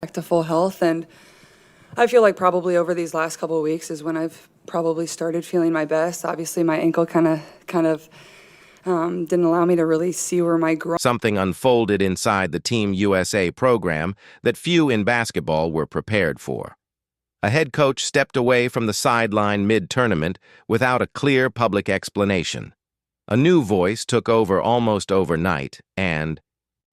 back to full health. And I feel like probably over these last couple of weeks is when I've probably started feeling my best. Obviously, my ankle kind of didn't allow me to really see where my growth. Something unfolded inside the Team USA program that few in basketball were prepared for. A head coach stepped away from the sideline mid-tournament without a clear public explanation. A new voice took over almost overnight, and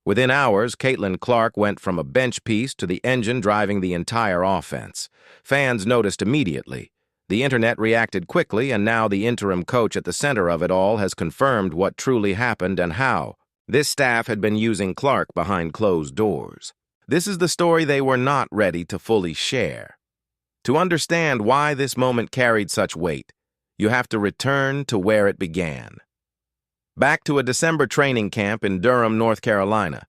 within hours, Caitlin Clark went from a bench piece to the engine driving the entire offense. Fans noticed immediately. The internet reacted quickly, and now the interim coach at the center of it all has confirmed what truly happened and how. This staff had been using Clark behind closed doors. This is the story they were not ready to fully share. To understand why this moment carried such weight, you have to return to where it began. Back to a December training camp in Durham, North Carolina,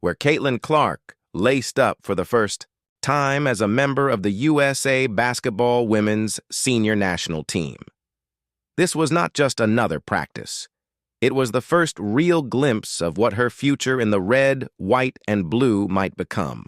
where Caitlin Clark laced up for the first time as a member of the USA basketball women's senior national team. This was not just another practice. It was the first real glimpse of what her future in the red, white, and blue might become.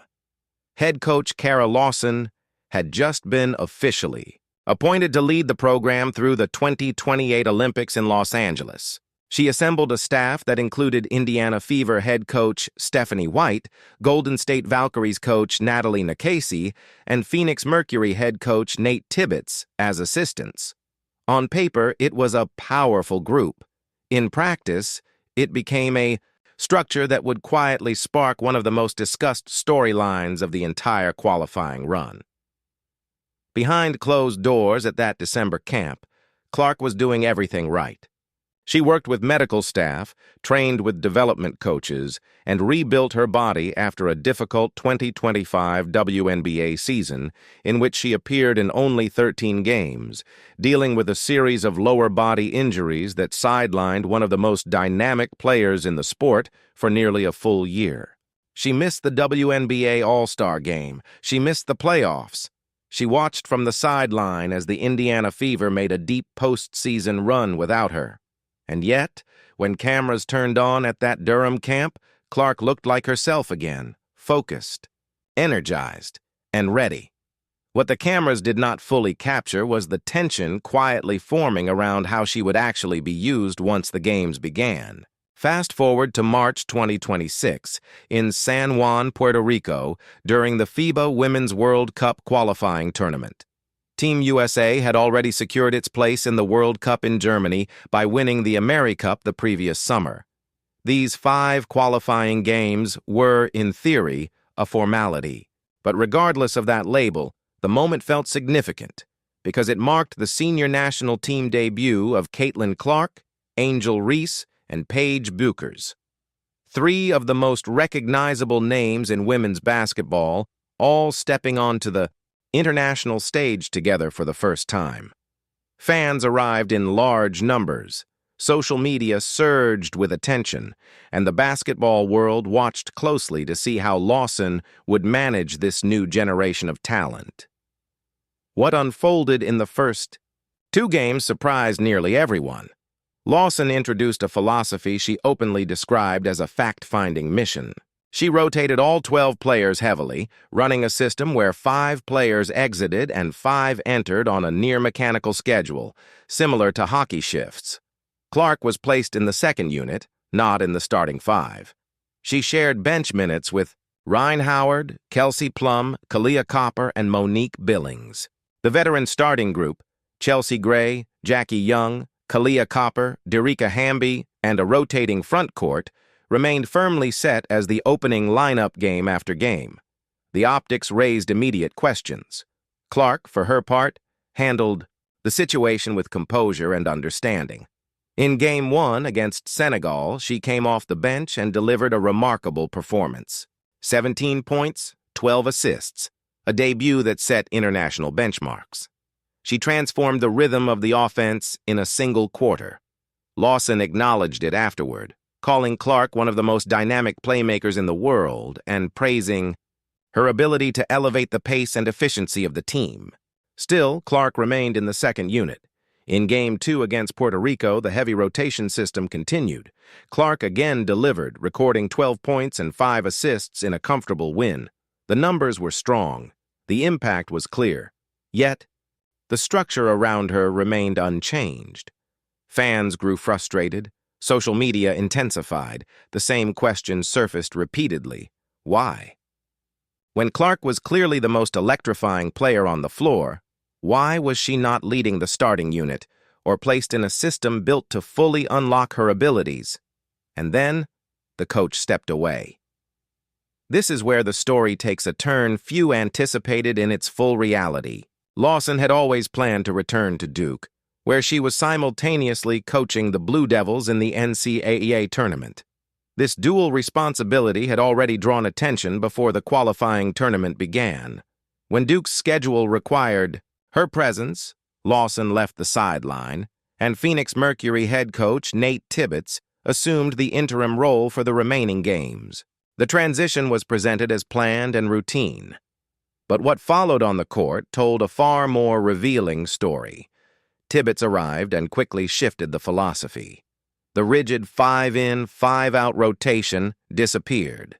Head coach Kara Lawson had just been officially appointed to lead the program through the 2028 Olympics in Los Angeles. She assembled a staff that included Indiana Fever head coach Stephanie White, Golden State Valkyries coach Natalie Nakasi, and Phoenix Mercury head coach Nate Tibbetts as assistants. On paper, it was a powerful group. In practice, it became a structure that would quietly spark one of the most discussed storylines of the entire qualifying run. Behind closed doors at that December camp, Clark was doing everything right. She worked with medical staff, trained with development coaches, and rebuilt her body after a difficult 2025 WNBA season in which she appeared in only 13 games, dealing with a series of lower body injuries that sidelined one of the most dynamic players in the sport for nearly a full year. She missed the WNBA All-Star Game. She missed the playoffs. She watched from the sideline as the Indiana Fever made a deep postseason run without her. And yet, when cameras turned on at that Durham camp, Clark looked like herself again, focused, energized, and ready. What the cameras did not fully capture was the tension quietly forming around how she would actually be used once the games began. Fast forward to March 2026, in San Juan, Puerto Rico, during the FIBA Women's World Cup qualifying tournament. Team USA had already secured its place in the World Cup in Germany by winning the AmeriCup the previous summer. These 5 qualifying games were, in theory, a formality. But regardless of that label, the moment felt significant because it marked the senior national team debut of Caitlin Clark, Angel Reese, and Paige Buchers. 3 of the most recognizable names in women's basketball, all stepping onto the international stage together for the first time. Fans arrived in large numbers. Social media surged with attention, and the basketball world watched closely to see how Lawson would manage this new generation of talent. What unfolded in the first 2 games surprised nearly everyone. Lawson introduced a philosophy she openly described as a fact-finding mission. She rotated all 12 players heavily, running a system where 5 players exited and 5 entered on a near-mechanical schedule, similar to hockey shifts. Clark was placed in the second unit, not in the starting 5. She shared bench minutes with Ryan Howard, Kelsey Plum, Kalia Copper, and Monique Billings. The veteran starting group, Chelsea Gray, Jackie Young, Kalia Copper, Derika Hamby, and a rotating front court, remained firmly set as the opening lineup game after game. The optics raised immediate questions. Clark, for her part, handled the situation with composure and understanding. In Game 1 against Senegal, she came off the bench and delivered a remarkable performance. 17 points, 12 assists, a debut that set international benchmarks. She transformed the rhythm of the offense in a single quarter. Lawson acknowledged it afterward, calling Clark one of the most dynamic playmakers in the world and praising her ability to elevate the pace and efficiency of the team. Still, Clark remained in the second unit. In Game 2 against Puerto Rico, the heavy rotation system continued. Clark again delivered, recording 12 points and 5 assists in a comfortable win. The numbers were strong. The impact was clear. Yet, the structure around her remained unchanged. Fans grew frustrated. Social media intensified. The same questions surfaced repeatedly. Why? When Clark was clearly the most electrifying player on the floor, why was she not leading the starting unit or placed in a system built to fully unlock her abilities? And then, the coach stepped away. This is where the story takes a turn few anticipated in its full reality. Lawson had always planned to return to Duke, where she was simultaneously coaching the Blue Devils in the NCAA tournament. This dual responsibility had already drawn attention before the qualifying tournament began. When Duke's schedule required her presence, Lawson left the sideline, and Phoenix Mercury head coach Nate Tibbetts assumed the interim role for the remaining games. The transition was presented as planned and routine. But what followed on the court told a far more revealing story. Tibbetts arrived and quickly shifted the philosophy. The rigid 5-in, 5-out rotation disappeared.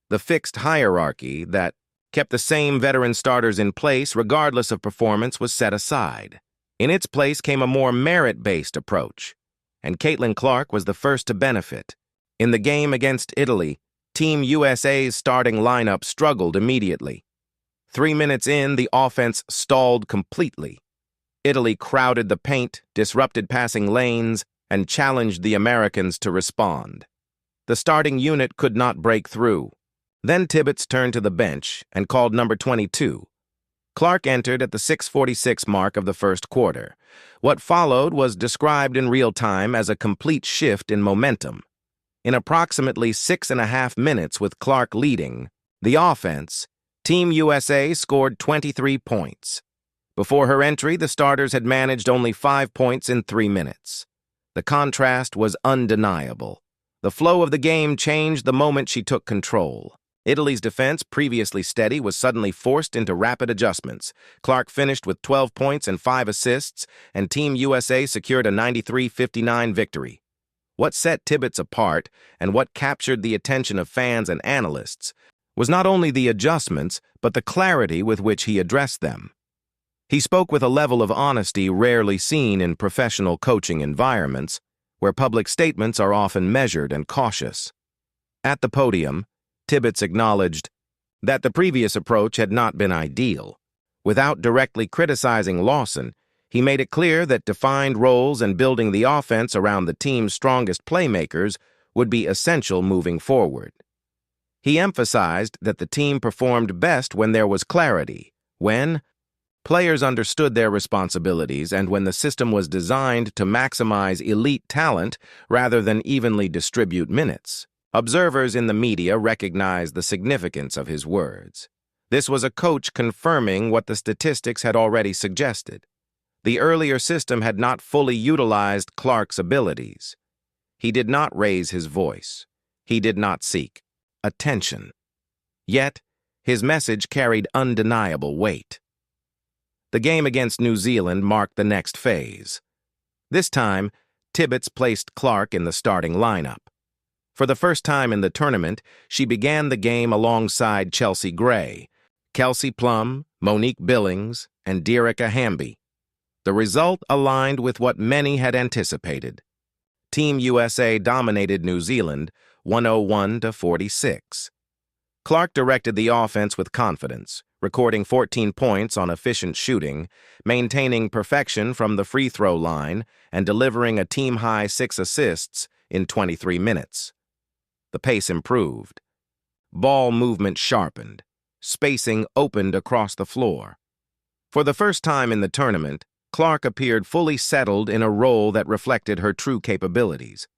The fixed hierarchy that kept the same veteran starters in place regardless of performance was set aside. In its place came a more merit-based approach, and Caitlin Clark was the first to benefit. In the game against Italy, Team USA's starting lineup struggled immediately. 3 minutes in, the offense stalled completely. Italy crowded the paint, disrupted passing lanes, and challenged the Americans to respond. The starting unit could not break through. Then Tibbetts turned to the bench and called number 22. Clark entered at the 6:46 mark of the first quarter. What followed was described in real time as a complete shift in momentum. In approximately 6.5 minutes with Clark leading, the offense, Team USA scored 23 points. Before her entry, the starters had managed only 5 points in 3 minutes. The contrast was undeniable. The flow of the game changed the moment she took control. Italy's defense, previously steady, was suddenly forced into rapid adjustments. Clark finished with 12 points and 5 assists, and Team USA secured a 93-59 victory. What set Tibbetts apart, and what captured the attention of fans and analysts, was not only the adjustments, but the clarity with which he addressed them. He spoke with a level of honesty rarely seen in professional coaching environments, where public statements are often measured and cautious. At the podium, Tibbetts acknowledged that the previous approach had not been ideal. Without directly criticizing Lawson, he made it clear that defined roles and building the offense around the team's strongest playmakers would be essential moving forward. He emphasized that the team performed best when there was clarity, when players understood their responsibilities, and when the system was designed to maximize elite talent rather than evenly distribute minutes. Observers in the media recognized the significance of his words. This was a coach confirming what the statistics had already suggested. The earlier system had not fully utilized Clark's abilities. He did not raise his voice. He did not seek attention. Yet, his message carried undeniable weight. The game against New Zealand marked the next phase. This time, Tibbetts placed Clark in the starting lineup. For the first time in the tournament, she began the game alongside Chelsea Gray, Kelsey Plum, Monique Billings, and Dearica Hamby. The result aligned with what many had anticipated. Team USA dominated New Zealand 101-46. Clark directed the offense with confidence, recording 14 points on efficient shooting, maintaining perfection from the free throw line, and delivering a team-high 6 assists in 23 minutes. The pace improved. Ball movement sharpened. Spacing opened across the floor. For the first time in the tournament, Clark appeared fully settled in a role that reflected her true capabilities.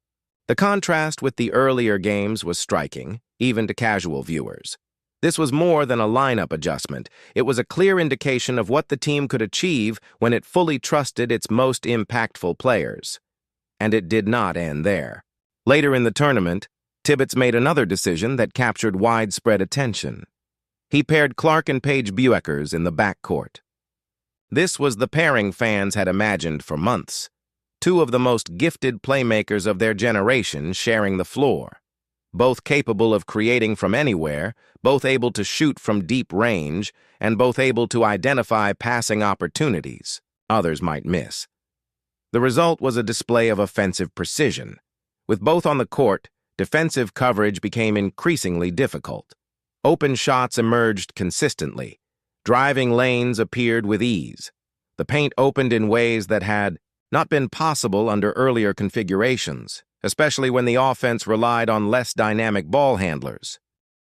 The contrast with the earlier games was striking, even to casual viewers. This was more than a lineup adjustment. It was a clear indication of what the team could achieve when it fully trusted its most impactful players. And it did not end there. Later in the tournament, Tibbetts made another decision that captured widespread attention. He paired Clark and Paige Bueckers in the backcourt. This was the pairing fans had imagined for months. Two of the most gifted playmakers of their generation sharing the floor. both capable of creating from anywhere, both able to shoot from deep range, and both able to identify passing opportunities others might miss. The result was a display of offensive precision. With both on the court, defensive coverage became increasingly difficult. Open shots emerged consistently. Driving lanes appeared with ease. The paint opened in ways that had not been possible under earlier configurations, especially when the offense relied on less dynamic ball handlers.